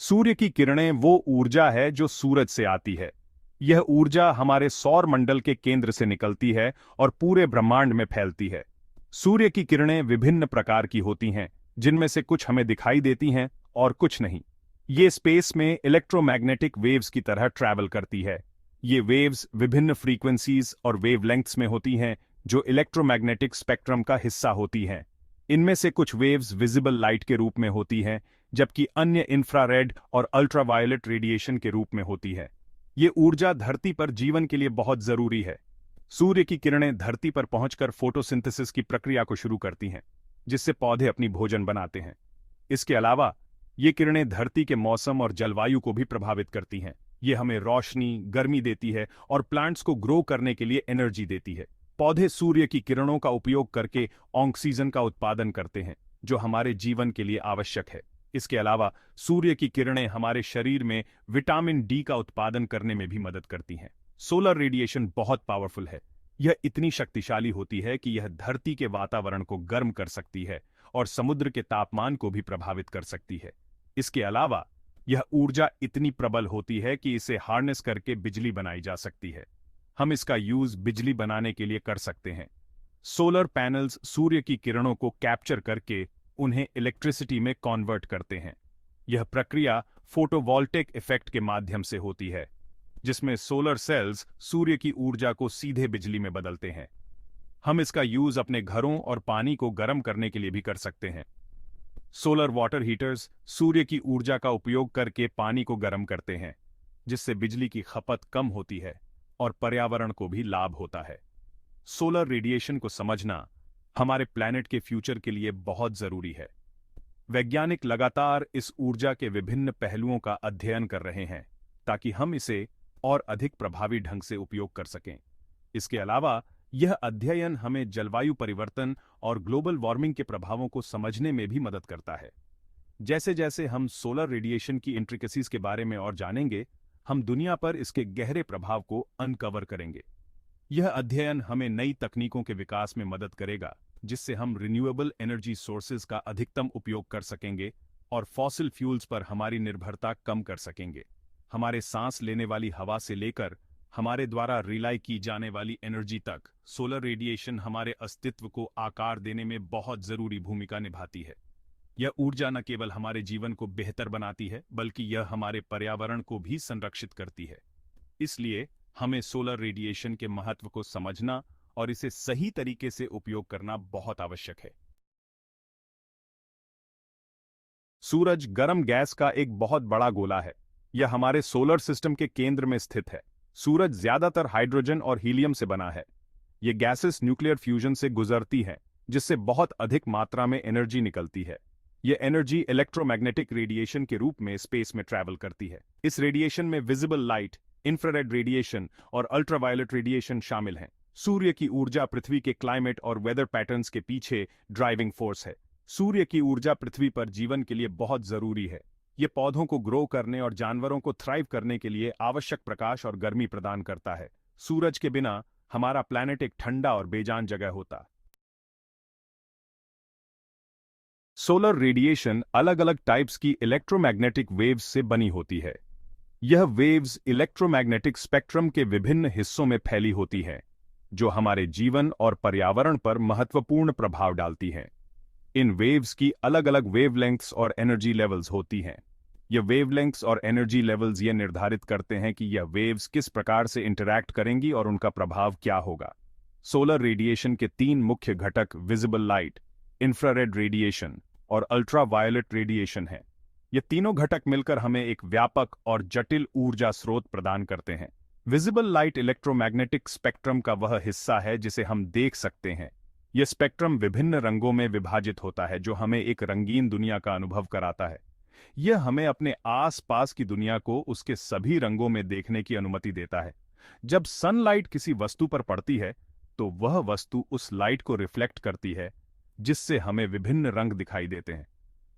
सूर्य की किरणें वो ऊर्जा है जो सूरज से आती है। यह ऊर्जा हमारे सौर मंडल के केंद्र से निकलती है और पूरे ब्रह्मांड में फैलती है। सूर्य की किरणें विभिन्न प्रकार की होती हैं, जिनमें से कुछ हमें दिखाई देती हैं और कुछ नहीं। ये स्पेस में इलेक्ट्रोमैग्नेटिक वेव्स की तरह ट्रैवल करती है। ये वेव्स विभिन्न फ्रीक्वेंसीज और वेवलेंथ्स में होती हैं, जो इलेक्ट्रोमैग्नेटिक स्पेक्ट्रम का हिस्सा होती हैं। इनमें से कुछ वेव्स विजिबल लाइट के रूप में होती हैं, जबकि अन्य इंफ्रारेड और अल्ट्रावायलेट रेडिएशन के रूप में होती है। ये ऊर्जा धरती पर जीवन के लिए बहुत जरूरी है। सूर्य की किरणें धरती पर पहुंचकर फोटोसिंथेसिस की प्रक्रिया को शुरू करती हैं, जिससे पौधे अपनी भोजन बनाते हैं। इसके अलावा ये किरणें धरती के मौसम और जलवायु को भी प्रभावित करती हैं। ये हमें रोशनी, गर्मी देती है और प्लांट्स को ग्रो करने के लिए एनर्जी देती है। पौधे सूर्य की किरणों का उपयोग करके ऑक्सीजन का उत्पादन करते हैं, जो हमारे जीवन के लिए आवश्यक है। इसके अलावा सूर्य की किरणें हमारे शरीर में विटामिन डी का उत्पादन करने में भी मदद करती हैं। सोलर रेडिएशन बहुत पावरफुल है। यह इतनी शक्तिशाली होती है कि यह धरती के वातावरण को गर्म कर सकती है और समुद्र के तापमान को भी प्रभावित कर सकती है। इसके अलावा यह ऊर्जा इतनी प्रबल होती है कि इसे हार्नेस करके बिजली बनाई जा सकती है। हम इसका यूज बिजली बनाने के लिए कर सकते हैं। सोलर पैनल्स सूर्य की किरणों को कैप्चर करके उन्हें इलेक्ट्रिसिटी में कन्वर्ट करते हैं। यह प्रक्रिया फोटोवोल्टेइक इफेक्ट के माध्यम से होती है, जिसमें सोलर सेल्स सूर्य की ऊर्जा को सीधे बिजली में बदलते हैं। हम इसका यूज अपने घरों और पानी को गर्म करने के लिए भी कर सकते हैं। सोलर वाटर हीटर्स सूर्य की ऊर्जा का उपयोग करके पानी को गर्म करते हैं, जिससे बिजली की खपत कम होती है और पर्यावरण को भी लाभ होता है। सोलर रेडिएशन को समझना हमारे प्लैनेट के फ्यूचर के लिए बहुत जरूरी है। वैज्ञानिक लगातार इस ऊर्जा के विभिन्न पहलुओं का अध्ययन कर रहे हैं, ताकि हम इसे और अधिक प्रभावी ढंग से उपयोग कर सकें। इसके अलावा यह अध्ययन हमें जलवायु परिवर्तन और ग्लोबल वार्मिंग के प्रभावों को समझने में भी मदद करता है। जैसे जैसे हम सोलर रेडिएशन की इंट्रिकेसीज के बारे में और जानेंगे, हम दुनिया पर इसके गहरे प्रभाव को अनकवर करेंगे। यह अध्ययन हमें नई तकनीकों के विकास में मदद करेगा, जिससे हम रिन्यूएबल एनर्जी सोर्सेज का अधिकतम उपयोग कर सकेंगे और फॉसिल फ्यूल्स पर हमारी निर्भरता कम कर सकेंगे। हमारे सांस लेने वाली हवा से लेकर हमारे द्वारा रिलाई की जाने वाली एनर्जी तक, सोलर रेडिएशन हमारे अस्तित्व को आकार देने में बहुत जरूरी भूमिका निभाती है। यह ऊर्जा न केवल हमारे जीवन को बेहतर बनाती है, बल्कि यह हमारे पर्यावरण को भी संरक्षित करती है। इसलिए हमें सोलर रेडिएशन के महत्व को समझना और इसे सही तरीके से उपयोग करना बहुत आवश्यक है। सूरज गर्म गैस का एक बहुत बड़ा गोला है। यह हमारे सोलर सिस्टम के केंद्र में स्थित है। सूरज ज्यादातर हाइड्रोजन और हीलियम से बना है। ये गैसेस न्यूक्लियर फ्यूजन से गुजरती हैं, जिससे बहुत अधिक मात्रा में एनर्जी निकलती है। यह एनर्जी इलेक्ट्रोमैग्नेटिक रेडिएशन के रूप में स्पेस में ट्रैवल करती है। इस रेडिएशन में विजिबल लाइट, इंफ्रारेड रेडिएशन और अल्ट्रावायलेट रेडिएशन शामिल हैं। सूर्य की ऊर्जा पृथ्वी के क्लाइमेट और वेदर पैटर्न्स के पीछे ड्राइविंग फोर्स है। सूर्य की ऊर्जा पृथ्वी पर जीवन के लिए बहुत जरूरी है। ये पौधों को ग्रो करने और जानवरों को थ्राइव करने के लिए आवश्यक प्रकाश और गर्मी प्रदान करता है। सूरज के बिना हमारा प्लैनेट एक ठंडा और बेजान जगह होता। सोलर रेडिएशन अलग अलग टाइप्स की इलेक्ट्रोमैग्नेटिक वेव्स से बनी होती है। यह वेव्स इलेक्ट्रोमैग्नेटिक स्पेक्ट्रम के विभिन्न हिस्सों में फैली होती हैं, जो हमारे जीवन और पर्यावरण पर महत्वपूर्ण प्रभाव डालती हैं। इन वेव्स की अलग अलग वेवलेंथ्स और एनर्जी लेवल्स होती हैं। ये वेवलेंथ्स और एनर्जी लेवल्स ये निर्धारित करते हैं कि यह वेव्स किस प्रकार से इंटरैक्ट करेंगी और उनका प्रभाव क्या होगा। सोलर रेडिएशन के तीन मुख्य घटक विजिबल लाइट, इंफ्रारेड रेडिएशन और अल्ट्रावायलेट रेडिएशन हैं। ये तीनों घटक मिलकर हमें एक व्यापक और जटिल ऊर्जा स्रोत प्रदान करते हैं। विजिबल लाइट इलेक्ट्रोमैग्नेटिक स्पेक्ट्रम का वह हिस्सा है जिसे हम देख सकते हैं। यह स्पेक्ट्रम विभिन्न रंगों में विभाजित होता है, जो हमें एक रंगीन दुनिया का अनुभव कराता है। यह हमें अपने आसपास की दुनिया को उसके सभी रंगों में देखने की अनुमति देता है। जब सनलाइट किसी वस्तु पर पड़ती है, तो वह वस्तु उस लाइट को रिफ्लेक्ट करती है, जिससे हमें विभिन्न रंग दिखाई देते हैं।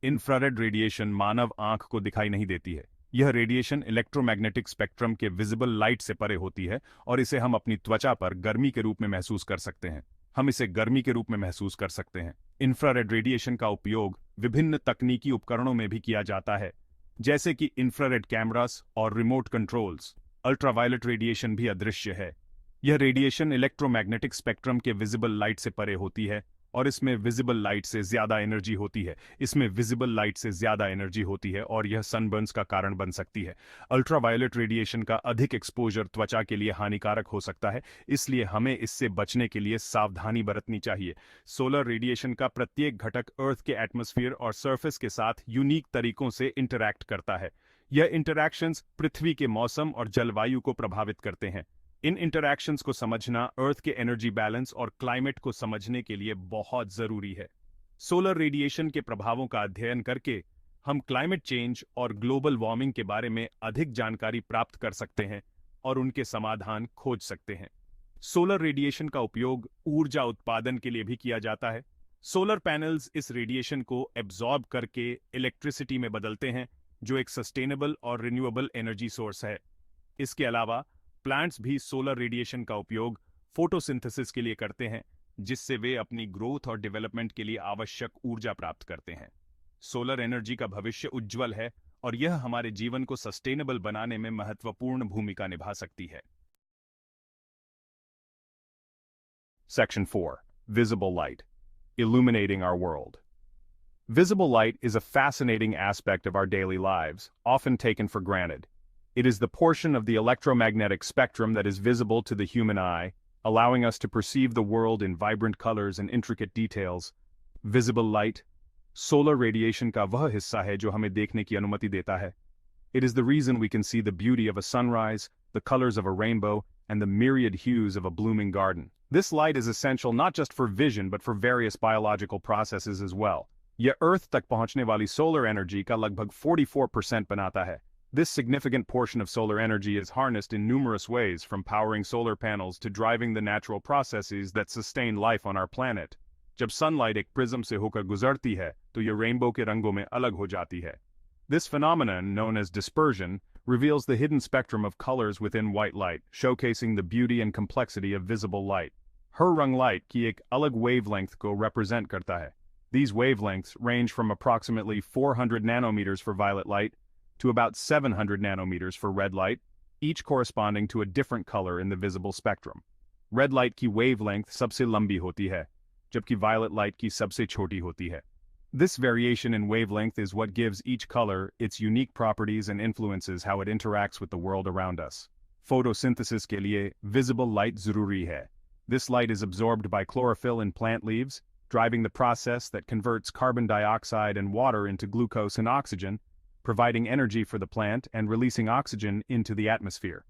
इंफ्रारेड रेडिएशन मानव आंख को दिखाई नहीं देती है। यह रेडिएशन इलेक्ट्रोमैग्नेटिक स्पेक्ट्रम के विजिबल लाइट से परे होती है और इसे हम अपनी त्वचा पर गर्मी के रूप में महसूस कर सकते हैं। हम इसे गर्मी के रूप में महसूस कर सकते हैं। इंफ्रारेड रेडिएशन का उपयोग विभिन्न तकनीकी उपकरणों में भी किया जाता है, जैसे कि इंफ्रारेड कैमरास और रिमोट कंट्रोल्स। अल्ट्रावायलेट रेडिएशन भी अदृश्य है। यह रेडिएशन इलेक्ट्रोमैग्नेटिक स्पेक्ट्रम के विजिबल लाइट से परे होती है और इसमें विजिबल लाइट से ज्यादा एनर्जी होती है। और यह सनबर्न्स का कारण बन सकती है। अल्ट्रावायलेट रेडिएशन का अधिक एक्सपोजर त्वचा के लिए हानिकारक हो सकता है, इसलिए हमें इससे बचने के लिए सावधानी बरतनी चाहिए। सोलर रेडिएशन का प्रत्येक घटक अर्थ के एटमॉस्फेयर और सरफेस के साथ यूनिक तरीकों से इंटरैक्ट करता है। यह इंटरैक्शंस पृथ्वी के मौसम और जलवायु को प्रभावित करते हैं। इन इंटरैक्शंस को समझना अर्थ के एनर्जी बैलेंस और क्लाइमेट को समझने के लिए बहुत जरूरी है। सोलर रेडिएशन के प्रभावों का अध्ययन करके हम क्लाइमेट चेंज और ग्लोबल वार्मिंग के बारे में अधिक जानकारी प्राप्त कर सकते हैं और उनके समाधान खोज सकते हैं। सोलर रेडिएशन का उपयोग ऊर्जा उत्पादन के लिए भी किया जाता है। सोलर पैनल्स इस रेडिएशन को एब्जॉर्ब करके इलेक्ट्रिसिटी में बदलते हैं, जो एक सस्टेनेबल और रिन्यूएबल एनर्जी सोर्स है। इसके अलावा प्लांट्स भी सोलर रेडिएशन का उपयोग फोटोसिंथेसिस के लिए करते हैं, जिससे वे अपनी ग्रोथ और डेवलपमेंट के लिए आवश्यक ऊर्जा प्राप्त करते हैं। सोलर एनर्जी का भविष्य उज्जवल है और यह हमारे जीवन को सस्टेनेबल बनाने में महत्वपूर्ण भूमिका निभा सकती है। Section 4. Visible light. Illuminating our world. Visible light is a fascinating aspect of our daily lives, often taken for granted. It is the portion of the electromagnetic spectrum that is visible to the human eye, allowing us to perceive the world in vibrant colors and intricate details. Visible light, solar radiation का वह हिस्सा है जो हमें देखने की अनुमति देता है. It is the reason we can see the beauty of a sunrise, the colors of a rainbow, and the myriad hues of a blooming garden. This light is essential not just for vision but for various biological processes as well. यह अर्थ तक पहुंचने वाली solar energy का लगभग 44% बनाता है. This significant portion of solar energy is harnessed in numerous ways, from powering solar panels to driving the natural processes that sustain life on our planet. जब sunlight एक prism से होकर गुजरती है, तो यह rainbow के रंगों में अलग हो जाती है. This phenomenon, known as dispersion, reveals the hidden spectrum of colors within white light, showcasing the beauty and complexity of visible light. हर रंग light की एक अलग wavelength को represent करता है. These wavelengths range from approximately 400 nanometers for violet light to about 700 nanometers for red light, each corresponding to a different color in the visible spectrum. Red light की wavelength सबसे लंबी होती है, जबकि violet light की सबसे छोटी होती है. This variation in wavelength is what gives each color its unique properties and influences how it interacts with the world around us. Photosynthesis के लिए visible light ज़रूरी है. This light is absorbed by chlorophyll in plant leaves, driving the process that converts carbon dioxide and water into glucose and oxygen, providing energy for the plant and releasing oxygen into the atmosphere.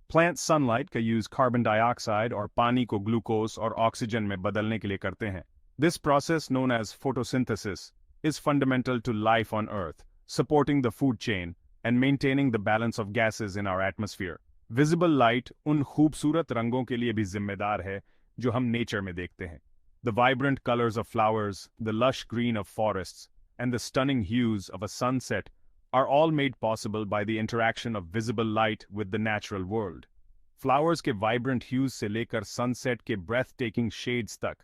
Plant sunlight का use carbon dioxide और पानी को glucose और oxygen में बदलने के लिए करते हैं. This process, known as photosynthesis, is fundamental to life on Earth, supporting the food chain and maintaining the balance of gases in our atmosphere. Visible light उन खूबसूरत रंगों के लिए भी जिम्मेदार है जो हम नेचर में देखते हैं. The vibrant colors of flowers, the lush green of forests, and the stunning hues of a sunset are all made possible by the interaction of visible light with the natural world. Flowers के vibrant hues से लेकर sunset के breathtaking shades तक,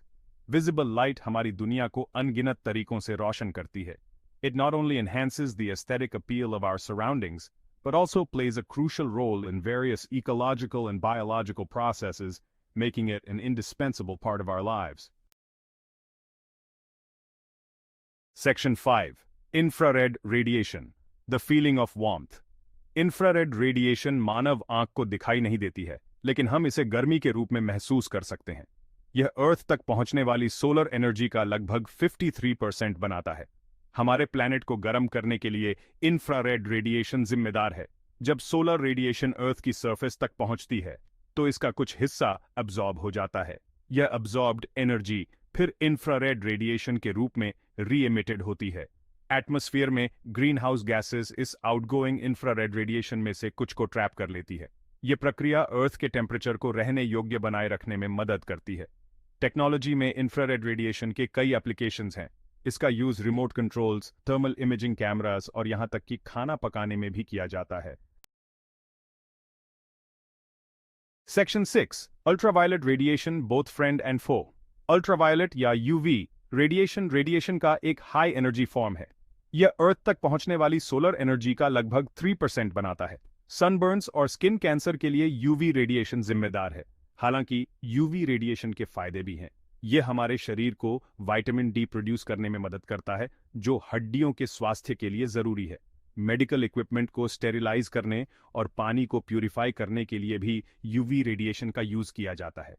visible light हमारी दुनिया को अनगिनत तरीकों से रोशन करती है. It not only enhances the aesthetic appeal of our surroundings, but also plays a crucial role in various ecological and biological processes, making it an indispensable part of our lives. Section 5. Infrared radiation. The feeling of warmth. Infrared radiation मानव आंख को दिखाई नहीं देती है, लेकिन हम इसे गर्मी के रूप में महसूस कर सकते हैं. यह अर्थ तक पहुंचने वाली सोलर एनर्जी का लगभग 53% बनाता है. हमारे प्लैनेट को गर्म करने के लिए इंफ्रारेड रेडिएशन जिम्मेदार है. जब सोलर रेडिएशन अर्थ की सरफेस तक पहुंचती है, तो इसका कुछ हिस्सा अब्जॉर्ब हो जाता है. यह अब्जॉर्ब्ड एनर्जी फिर इंफ्रारेड रेडिएशन के रूप में री-एमिटेड होती है. एटमॉस्फेयर में ग्रीन हाउस गैसेस इस आउटगोइंग इंफ्रारेड रेडिएशन में से कुछ को ट्रैप कर लेती है. यह प्रक्रिया अर्थ के टेम्परेचर को रहने योग्य बनाए रखने में मदद करती है. टेक्नोलॉजी में इंफ्रारेड रेडिएशन के कई एप्लीकेशंस हैं. इसका use remote controls, thermal imaging cameras और यहां तक कि खाना पकाने में भी किया जाता है. Section 6. Ultraviolet radiation both friend and foe. Ultraviolet या यूवी रेडिएशन का एक हाई एनर्जी फॉर्म है. यह अर्थ तक पहुंचने वाली सोलर एनर्जी का लगभग 3% बनाता है। सनबर्न्स और स्किन कैंसर के लिए यूवी रेडिएशन जिम्मेदार है। हालांकि यूवी रेडिएशन के फायदे भी हैं। यह हमारे शरीर को विटामिन डी प्रोड्यूस करने में मदद करता है, जो हड्डियों के स्वास्थ्य के लिए जरूरी है। मेडिकल इक्विपमेंट को स्टेरिलाइज करने और पानी को प्यूरिफाई करने के लिए भी यूवी रेडिएशन का यूज किया जाता है।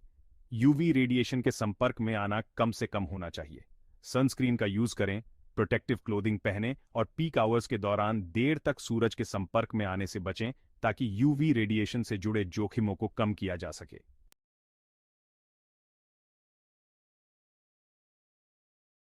यूवी रेडिएशन के संपर्क में आना कम से कम होना चाहिए। सनस्क्रीन का यूज करें, प्रोटेक्टिव क्लोथिंग पहनें और पीक आवर्स के दौरान देर तक सूरज के संपर्क में आने से बचें ताकि यूवी रेडिएशन से जुड़े जोखिमों को कम किया जा सके।